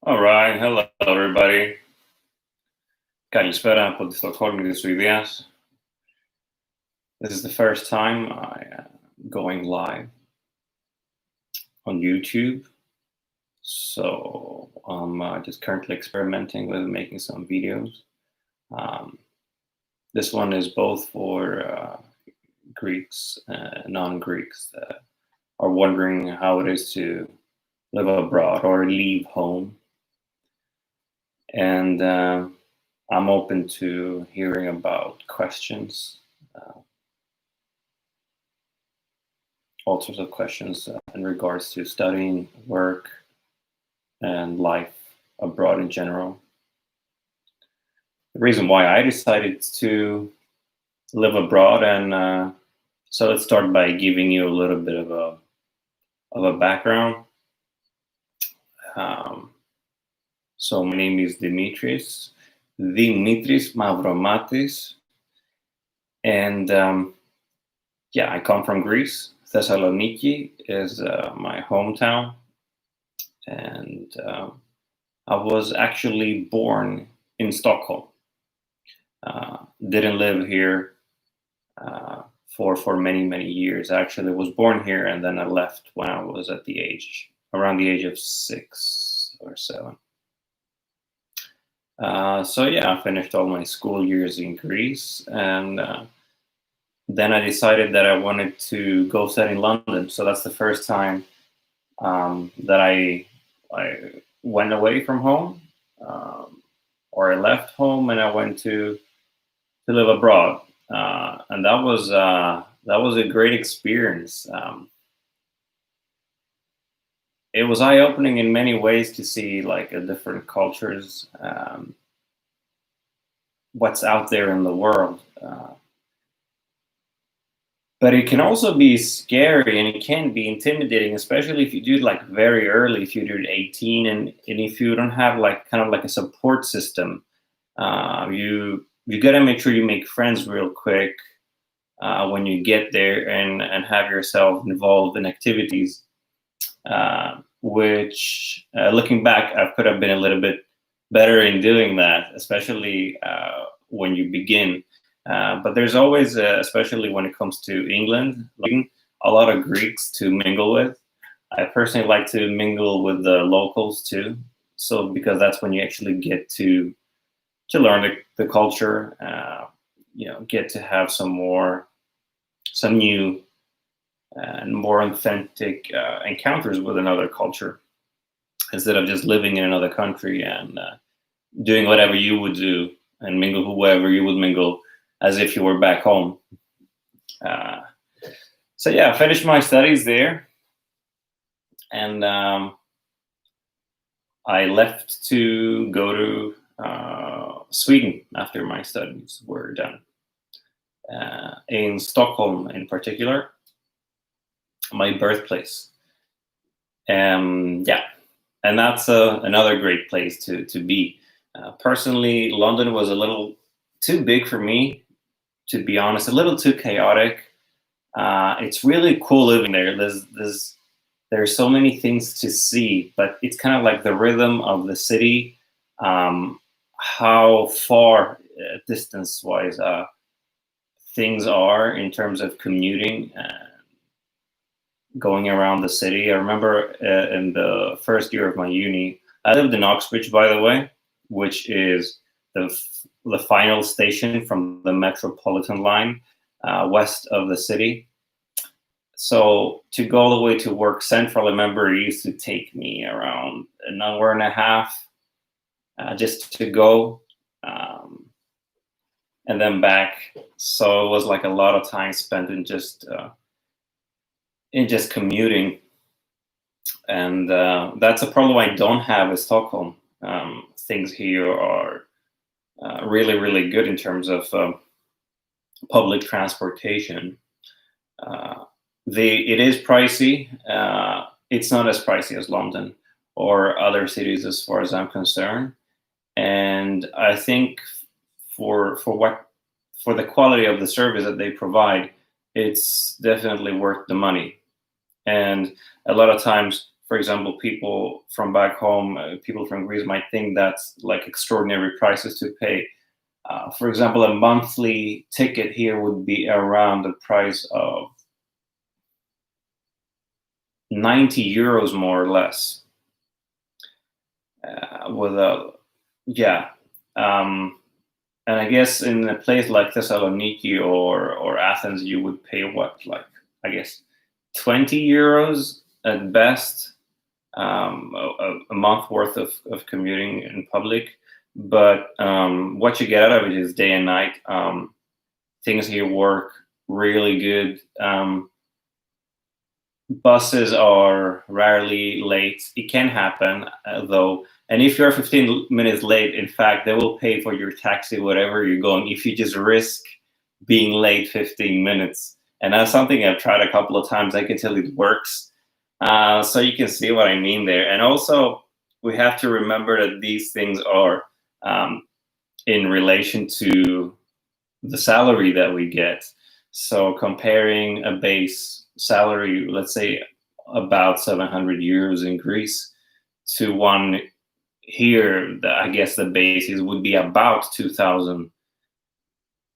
All right, hello everybody. Καλησπέρα από τη Stockholm της Σουηδίας. This is the first time I'm going live on YouTube. So I'm just currently experimenting with making some videos. This one is both for Greeks and non-Greeks that are wondering how it is to live abroad or leave home. And I'm open to hearing about questions, all sorts of questions in regards to studying, work, and life abroad in general. The reason why I decided to live abroad, and so let's start by giving you a little bit of a background. So my name is Dimitris Mavromatis, and yeah, I come from Greece. Thessaloniki is my hometown, and I was actually born in Stockholm. Didn't live here for many years. I actually was born here, and then I left when I was around the age of 6 or 7. So yeah, I finished all my school years in Greece, and then I decided that I wanted to go study in London. So that's the first time that I went away from home, or I left home and I went to live abroad, and that was a great experience. It was eye-opening in many ways to see like different cultures, what's out there in the world. But it can also be scary, and it can be intimidating, especially if you do it like very early, if you do it 18, and if you don't have like kind of like a support system. You gotta make sure you make friends real quick when you get there, and have yourself involved in activities. Which, looking back, I could have been a little bit better in doing that, especially when you begin. But there's always, especially when it comes to England, a lot of Greeks to mingle with. I personally like to mingle with the locals too, so because that's when you actually get to learn the culture, get to have some new and more authentic encounters with another culture, instead of just living in another country and doing whatever you would do and mingle whoever you would mingle as if you were back home. So yeah, I finished my studies there, and I left to go to Sweden after my studies were done, in Stockholm in particular, my birthplace. Yeah, and that's another great place to be. Personally, London was a little too big for me, to be honest, a little too chaotic. It's really cool living there. There's so many things to see, but it's kind of like the rhythm of the city, how far distance-wise things are in terms of commuting, going around the city. I remember in the first year of my uni, I lived in Oxbridge, by the way, which is the final station from the Metropolitan line, west of the city. So to go all the way to work central, I remember it used to take me around an hour and a half just to go, and then back. So it was like a lot of time spent in just commuting, and that's a problem I don't have in Stockholm. Things here are really good in terms of public transportation. It is pricey. It's not as pricey as London or other cities as far as I'm concerned, and I think for the quality of the service that they provide, it's definitely worth the money. And a lot of times, for for example, people from back home, people from Greece might think that's like extraordinary prices to pay. For example, a monthly ticket here would be around the price of 90 euros, more or less. And I guess in a place like Thessaloniki or Athens, you would pay what, like, I guess 20 euros at best, a month worth of commuting in public. But what you get out of it is day and night. Things here work really good. Buses are rarely late. It can happen, though. And if you're 15 minutes late, in fact, they will pay for your taxi, wherever you're going, if you just risk being late 15 minutes. And that's something I've tried a couple of times. I can tell it works. So you can see what I mean there. And also, we have to remember that these things are in relation to the salary that we get. So comparing a base salary, let's say about 700 euros in Greece, to one here, I guess the basis would be about 2,000.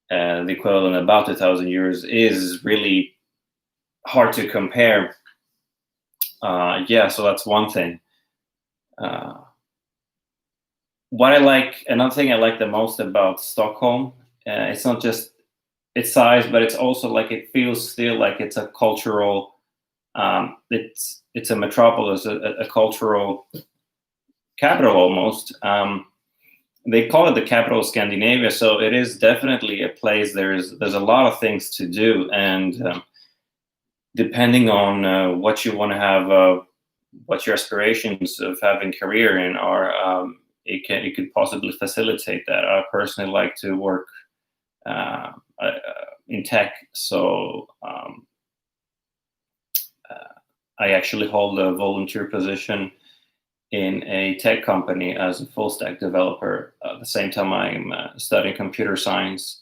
The equivalent about 2,000 euros is really hard to compare. So that's one thing. Another thing I like the most about Stockholm, it's not just its size, but it's also like it feels still like it's a cultural, it's a metropolis, a cultural capital almost. They call it the capital of Scandinavia, so it is definitely a place. There's a lot of things to do, and depending on what you want to have, what your aspirations of having career in are, it could possibly facilitate that. I personally like to work in tech, so I actually hold a volunteer position in a tech company as a full stack developer. At the same time, I'm studying computer science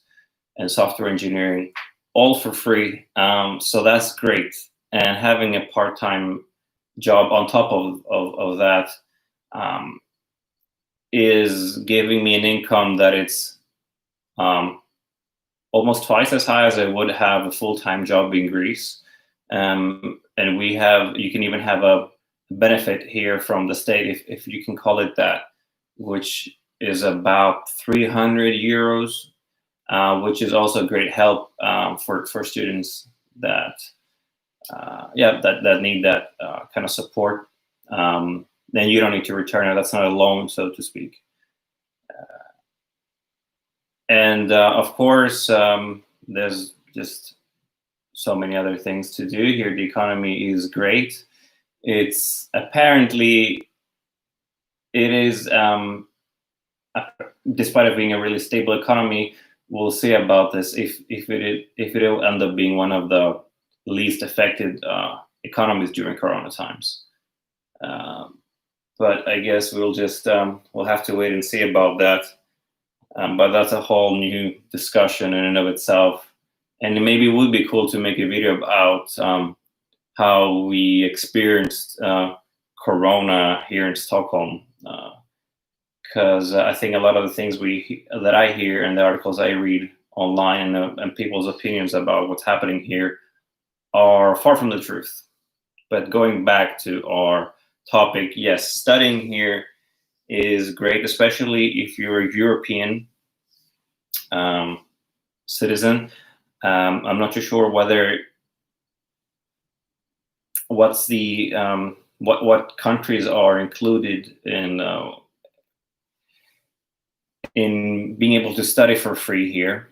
and software engineering, all for free. So that's great. And having a part-time job on top of that is giving me an income that it's almost twice as high as I would have a full-time job in Greece. And you can even have a benefit here from the state, if you can call it that, which is about 300 euros, which is also great help for students that need that kind of support. Then you don't need to return it. That's not a loan, so to speak. Of course, there's just so many other things to do here. The economy is great. It's apparently, it is, despite it being a really stable economy, we'll see about this if it'll end up being one of the least affected economies during Corona times. But I guess we'll have to wait and see about that. But that's a whole new discussion in and of itself. And maybe it would be cool to make a video about how we experienced Corona here in Stockholm. Because I think a lot of the things that I hear and the articles I read online and people's opinions about what's happening here are far from the truth. But going back to our topic, yes, studying here is great, especially if you're a European citizen. I'm not too sure what's the what countries are included in being able to study for free here,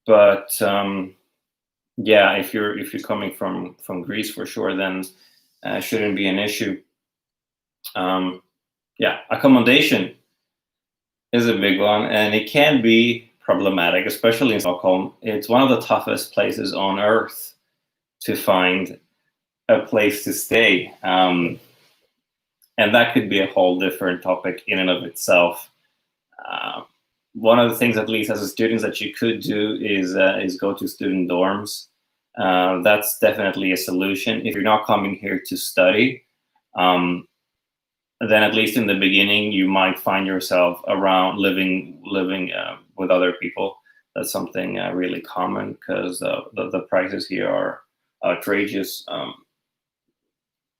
but if you're coming from Greece, for sure, then shouldn't be an issue. Accommodation is a big one, and it can be problematic, especially in Stockholm. It's one of the toughest places on earth to find a place to stay, and that could be a whole different topic in and of itself. One of the things, at least as a student, that you could do is go to student dorms. That's definitely a solution if you're not coming here to study. then at least in the beginning, you might find yourself around living with other people. That's something really common because the prices here are outrageous.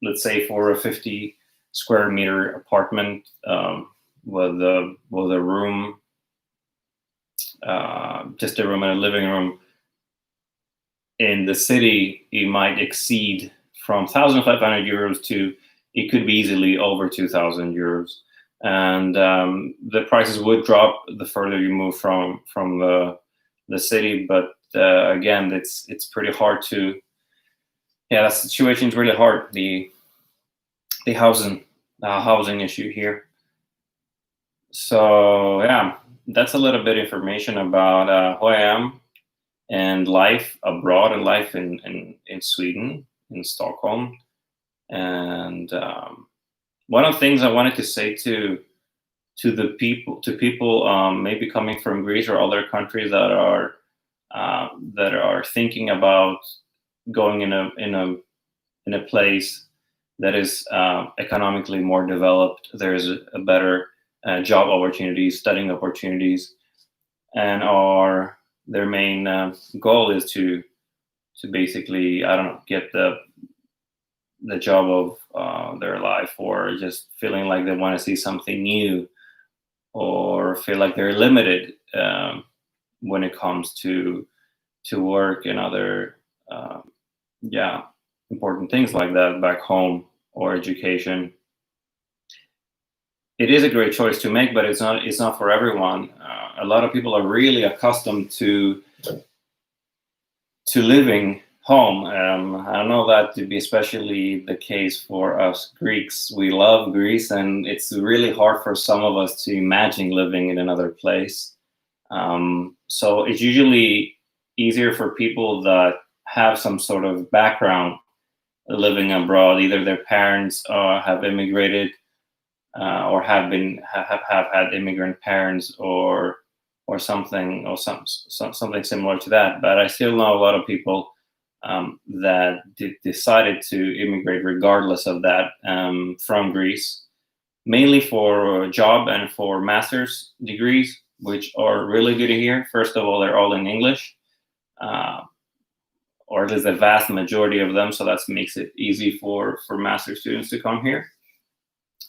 Let's say for a 50 square meter apartment with a room, just a room and a living room, in the city, it might exceed from 1,500 euros to, it could be easily over 2,000 euros. And the prices would drop the further you move from the city. But again, it's pretty hard to, that situation is really hard. The housing issue here. So yeah, that's a little bit information about who I am and life abroad and life in Sweden, in Stockholm. And one of the things I wanted to say to people maybe coming from Greece or other countries that are thinking about going in a place that is economically more developed. There's a better job opportunities, studying opportunities, and their main goal is to basically, I don't know, get the job of their life, or just feeling like they want to see something new, or feel like they're limited when it comes to work and other important things like that back home, or education. It is a great choice to make, but it's not for everyone. A lot of people are really accustomed to living home. I know that to be especially the case for us Greeks. We love Greece, and it's really hard for some of us to imagine living in another place. So it's usually easier for people that have some sort of background living abroad. Either their parents have immigrated, or have had immigrant parents, or something, or something similar to that. But I still know a lot of people that decided to immigrate regardless of that, from Greece, mainly for job and for master's degrees, which are really good here. First of all, they're all in English, or at least the vast majority of them. So that makes it easy for master's students to come here.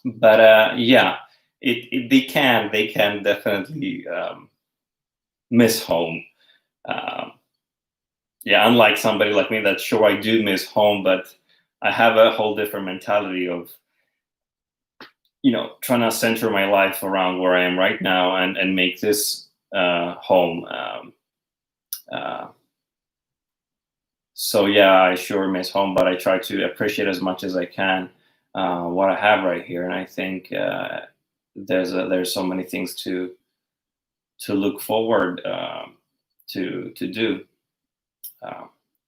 But they can definitely miss home. Unlike somebody like me, that's sure I do miss home, but I have a whole different mentality of, trying to center my life around where I am right now and make this home. So yeah, I sure miss home, but I try to appreciate as much as I can what I have right here. And I think there's so many things to look forward to do.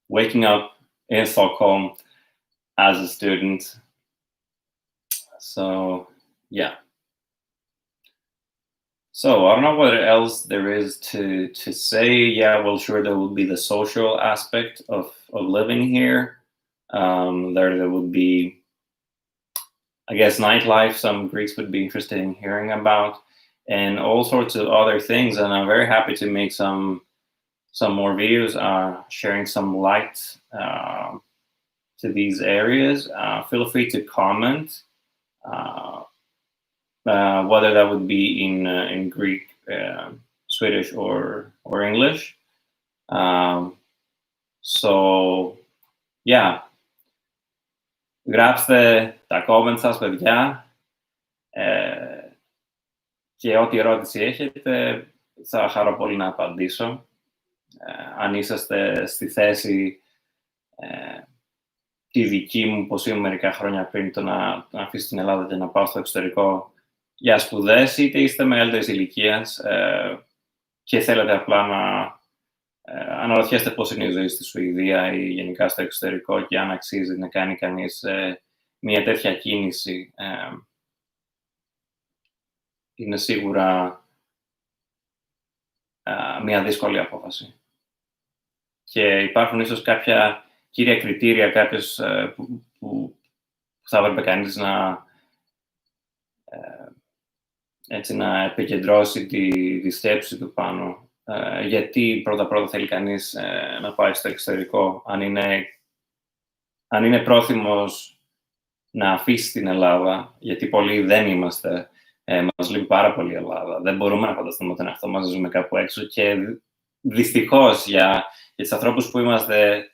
Waking up in Stockholm as a student. So yeah. So I don't know what else there is to say. Yeah, well, sure, there will be the social aspect of living here. There would be, I guess, nightlife. Some Greeks would be interested in hearing about, and all sorts of other things. And I'm very happy to make some more videos sharing some light to these areas. Feel free to comment. Whether that would be in Greek, Swedish, or English. So yeah, γράψτε τα comments σας, παιδιά, και ό,τι ερώτηση έχετε θα χαρώ πολύ να απαντήσω. Αν είσαστε στη θέση τη δική μου, πως ήμουν μερικά χρόνια πριν, το να αφήσω την Ελλάδα και να πάω στο εξωτερικό για σπουδές, είτε είστε μεγαλύτερης ηλικίας και θέλετε απλά να αναρωτιέστε πώς είναι η ζωή στη Σουηδία ή γενικά στο εξωτερικό, και αν αξίζει να κάνει κανείς μια τέτοια κίνηση, είναι σίγουρα μια δύσκολη απόφαση. Και υπάρχουν ίσως κάποια κύρια κριτήρια, κάποιες θα έπρεπε κανείς να επικεντρώσει τη σκέψη του πάνω. Γιατί πρώτα θέλει κανείς να πάει στο εξωτερικό, αν είναι πρόθυμος να αφήσει την Ελλάδα, γιατί πολλοί δεν είμαστε, μας λείπει πάρα πολύ η Ελλάδα. Δεν μπορούμε να φανταστούμε τον εαυτό μας να ζούμε κάπου έξω και δυστυχώς για τους ανθρώπους που είμαστε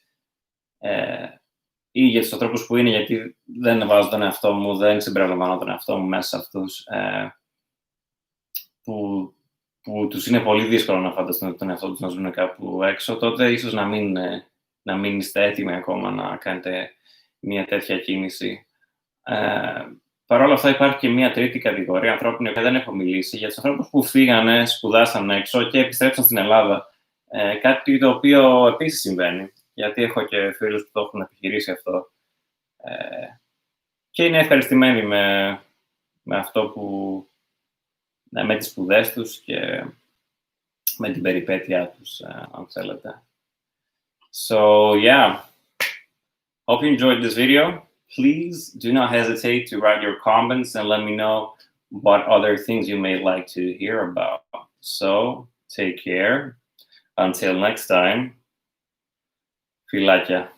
ή για τους ανθρώπους που είναι, γιατί δεν βάζω τον εαυτό μου, δεν συμπεριλαμβάνω τον εαυτό μου μέσα σε αυτούς, που τους είναι πολύ δύσκολο να φανταστούν τον εαυτό τους να ζουν κάπου έξω, τότε ίσως να μην είστε έτοιμοι ακόμα να κάνετε μια τέτοια κίνηση. Παρ' όλα αυτά υπάρχει και μια τρίτη κατηγορία ανθρώπων που δεν έχω μιλήσει, για τους ανθρώπους που φύγανε, σπουδάσαν έξω και επιστρέψαν στην Ελλάδα. Κάτι το οποίο επίσης συμβαίνει, γιατί έχω και φίλους που το έχουν επιχειρήσει αυτό. Και είναι ευχαριστημένοι με αυτό με τις σπουδές τους και με την περιπέτειά τους, αν θέλετε. So, yeah. Hope you enjoyed this video. Please do not hesitate to write your comments and let me know what other things you may like to hear about. So, take care. Until next time. Φιλάκια.